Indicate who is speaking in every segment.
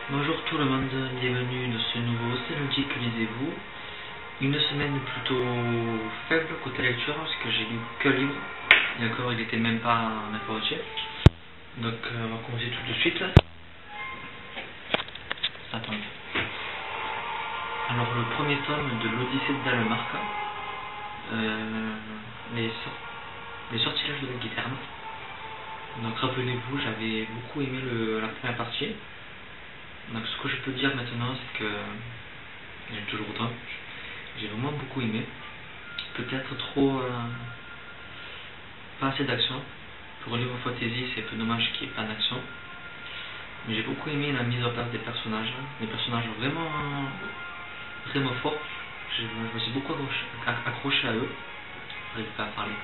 Speaker 1: Bonjour tout le monde, bienvenue dans ce nouveau C'est lundi que lisez-vous. Une semaine plutôt faible côté lecture parce que j'ai lu que livre et encore il était même pas entier. Donc on va commencer tout de suite. Ça tombe. Alors le premier tome de l'Odyssée de Dalmark, les sortilèges de la guitare. Donc rappelez-vous, j'avais beaucoup aimé la première partie. Donc ce que je peux dire maintenant, c'est que j'ai toujours autant. J'ai vraiment beaucoup aimé. Peut-être trop pas assez d'action. Pour livre fantasy, c'est un peu dommage qu'il n'y ait pas d'action. Mais j'ai beaucoup aimé la mise en place des personnages. Les personnages vraiment vraiment forts. Je me suis beaucoup accroché à eux. J'arrive pas à parler.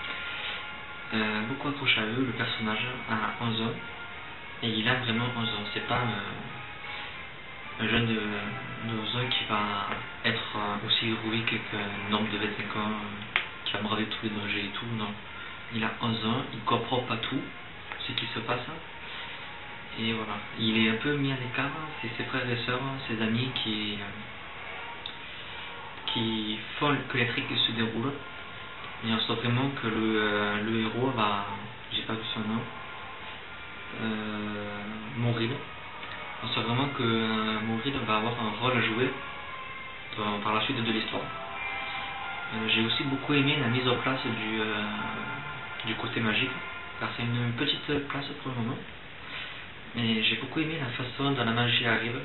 Speaker 1: Beaucoup accroché à eux. Le personnage a 11 ans. Et il a vraiment 11 ans. C'est pas un jeune de 11 ans qui va être aussi héroïque qu'un homme de 25 ans qui va braver tous les dangers et tout. Non. Il a 11 ans. Il comprend pas tout ce qui se passe. Et voilà. Il est un peu mis à l'écart. C'est ses frères et sœurs, ses amis qui font que l'intrigue se déroule. Et on sent vraiment que le héros va, j'ai pas vu son nom, mourir. On sent vraiment que Mouril va avoir un rôle à jouer par la suite de l'histoire. J'ai aussi beaucoup aimé la mise en place du côté magique, car c'est une petite place pour le moment. Mais j'ai beaucoup aimé la façon dont la magie arrive.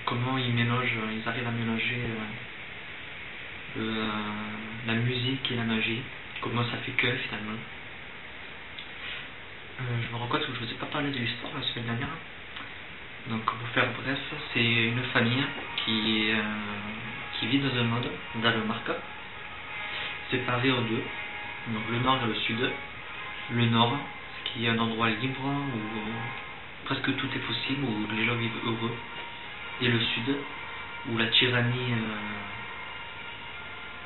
Speaker 1: Comment ils arrivent à mélanger la musique et la magie. Comment ça fait que finalement. Je me rends compte que je ne vous ai pas parlé de l'histoire la semaine dernière. Donc pour faire bref, c'est une famille qui vit dans un monde, Dalmark, séparé en deux. Donc le nord et le sud. Le nord, qui est un endroit libre où presque tout est possible, où les gens vivent heureux. Et le sud, où la tyrannie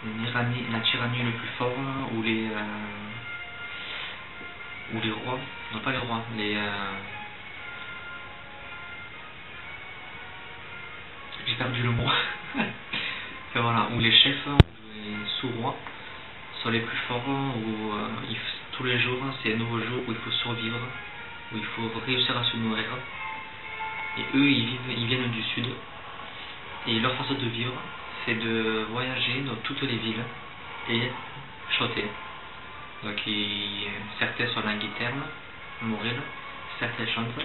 Speaker 1: est le plus fort, où les rois, non pas les rois, j'ai perdu le mot. Enfin, voilà, où les chefs, les sous-rois sont les plus forts, où tous les jours c'est un nouveau jour où il faut survivre, où il faut réussir à se nourrir. Et eux ils viennent du sud, et leur façon de vivre c'est de voyager dans toutes les villes et chanter. Donc certains sont la guitare, mourir, certains chantent,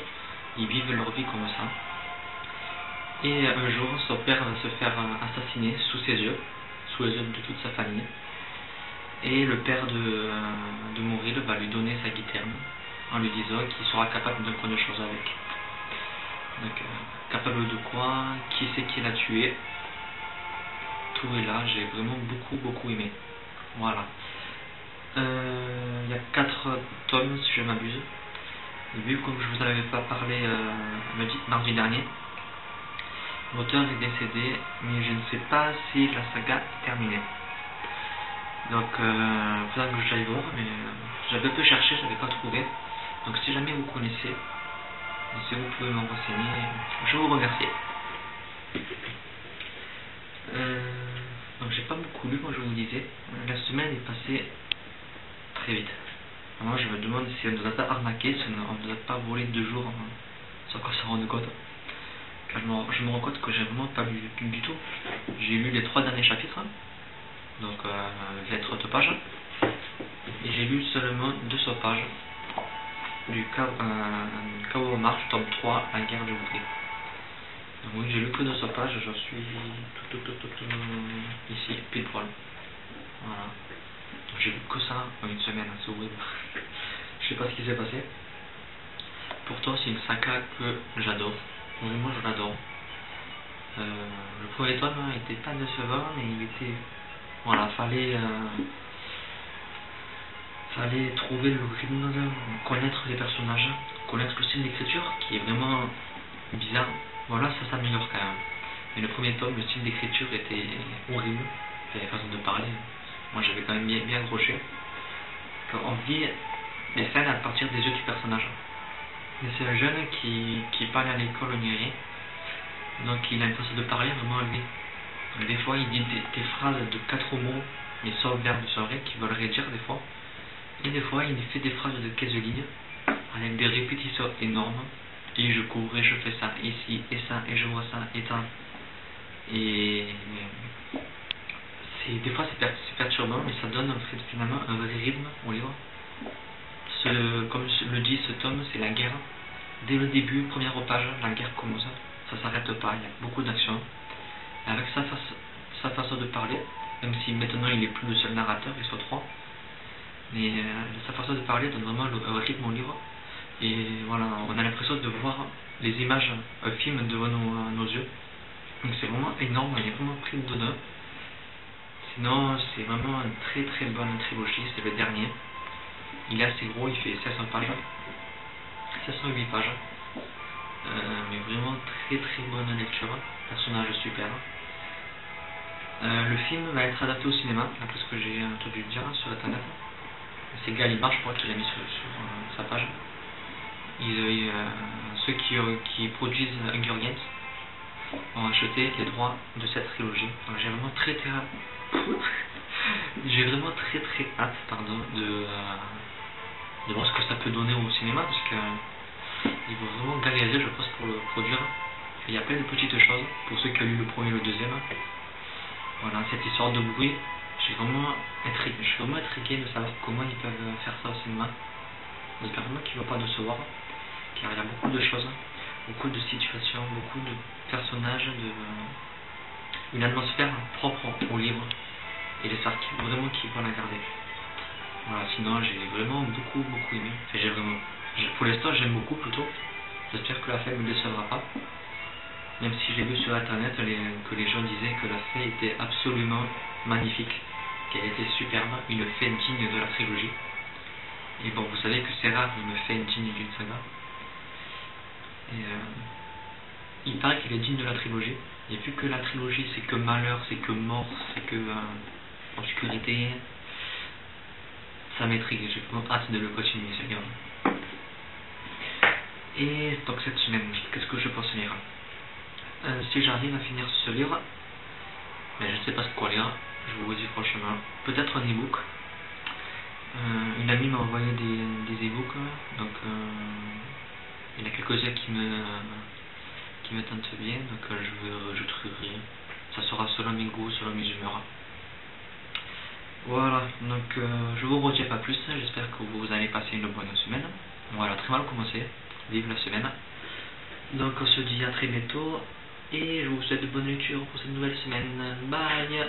Speaker 1: ils vivent leur vie comme ça. Et un jour, son père va se faire assassiner sous ses yeux, sous les yeux de toute sa famille. Et le père de Mouril va lui donner sa guitare en lui disant qu'il sera capable de prendre des choses avec. Donc, capable de quoi, qui c'est qui l'a tué. Tout est là, j'ai vraiment beaucoup aimé. Voilà. Il y a 4 tomes si je m'abuse. Et vu comme je vous en avais pas parlé mardi dernier, l'auteur est décédé, mais je ne sais pas si la saga est terminée. Donc il faudra que j'aille voir, mais j'avais un peu cherché, je n'avais pas trouvé. Donc si jamais vous connaissez, si vous pouvez me renseigner, je vous remercie. Donc j'ai pas beaucoup lu, comme je vous disais. La semaine est passée très vite. Moi je me demande si on ne nous a pas arnaqué, si on ne nous a pas volé 2 jours sans qu'on s'en rende compte. Car je me rends compte que j'ai vraiment pas lu du tout. J'ai lu les 3 derniers chapitres, donc les 30 pages, et j'ai lu seulement 200 pages du Chaos Marche, tome 3, la guerre du Hongrie. Donc oui, j'ai lu que 200 pages, j'en suis ici, pile poil. Voilà. J'ai lu que ça en une semaine, c'est horrible. Je sais pas ce qui s'est passé. Pourtant c'est une saga que j'adore. Vraiment je l'adore. Le premier tome était pas décevant, mais il était... Voilà, fallait trouver le rythme, connaître les personnages, connaître le style d'écriture qui est vraiment bizarre. Voilà, ça s'améliore quand même. Mais le premier tome, le style d'écriture était horrible. Et la façon de parler, moi j'avais quand même bien accroché. On vit les scènes à partir des yeux du personnage. Mais c'est un jeune qui parle à l'école ni rien. Donc il a une façon de parler vraiment élevée. Des fois il dit des phrases de 4 mots, mais sans verbe, sans rien, qui veulent rien dire des fois. Et des fois il fait des phrases de 15 lignes, avec des répétitions énormes. Et je cours et je fais ça, ici, et ça, et je vois ça, et ça. Et des fois c'est perturbant, mais ça donne finalement un vrai rythme au livre. Comme le dit ce tome, c'est la guerre. Dès le début, première page, la guerre commence. Ça s'arrête pas, il y a beaucoup d'actions. Avec sa façon de parler, même si maintenant il est plus le seul narrateur, ils sont 3. Mais sa façon de parler donne vraiment un rythme au livre. Et voilà, on a l'impression de voir les images, un film devant nos yeux. Donc c'est vraiment énorme, il est vraiment pris d'honneur. Sinon, c'est vraiment une très très bonne trilogie, c'est le dernier. Il est assez gros, il fait 700 pages, 708 pages. Mais vraiment très très bonne lecture, personnage super. Le film va être adapté au cinéma, d'après ce que j'ai entendu dire sur internet. C'est Gallimard, je crois, qui l'a mis sur sa page. Ceux qui produisent Hunger Games ont acheté les droits de cette trilogie. Donc j'ai vraiment très hâte de voir ce que ça peut donner au cinéma, parce que ils vont vraiment galérer, je pense, pour le produire. Il y a plein de petites choses pour ceux qui ont lu le premier et le deuxième. Voilà, cette histoire de bruit, je suis vraiment intrigué de savoir comment ils peuvent faire ça au cinéma. J'espère vraiment qu'il ne va pas décevoir, car il y a beaucoup de choses, beaucoup de situations, beaucoup de personnages, une atmosphère propre au livre, et j'espère vraiment qu'ils vont la garder. Voilà, sinon j'ai vraiment beaucoup aimé. Enfin, pour l'instant j'aime beaucoup plutôt. J'espère que la fin ne me décevra pas. Même si j'ai vu sur internet que les gens disaient que la fin était absolument magnifique, qu'elle était superbe, une fin digne de la trilogie. Et bon, vous savez que c'est rare une fin digne d'une saga. Et il paraît qu'elle est digne de la trilogie. Et vu que la trilogie c'est que malheur, c'est que mort, c'est que obscurité, ça m'intrigue. J'ai vraiment hâte de le continuer, ce livre. Et donc cette semaine, qu'est-ce que je pense lire? Si j'arrive à finir ce livre, mais je ne sais pas ce quoi lire, je vous dis franchement, peut-être un e-book. Une amie m'a envoyé des e-books, donc il y en a quelques-uns qui me tentent bien, donc je vais rajouter rien. Ça sera selon mes goûts, selon mes humeurs. Voilà, donc je vous retiens pas plus, j'espère que vous allez passer une bonne semaine. Voilà, très mal commencé, vive la semaine. Donc on se dit à très bientôt, et je vous souhaite de bonnes lectures pour cette nouvelle semaine. Bye!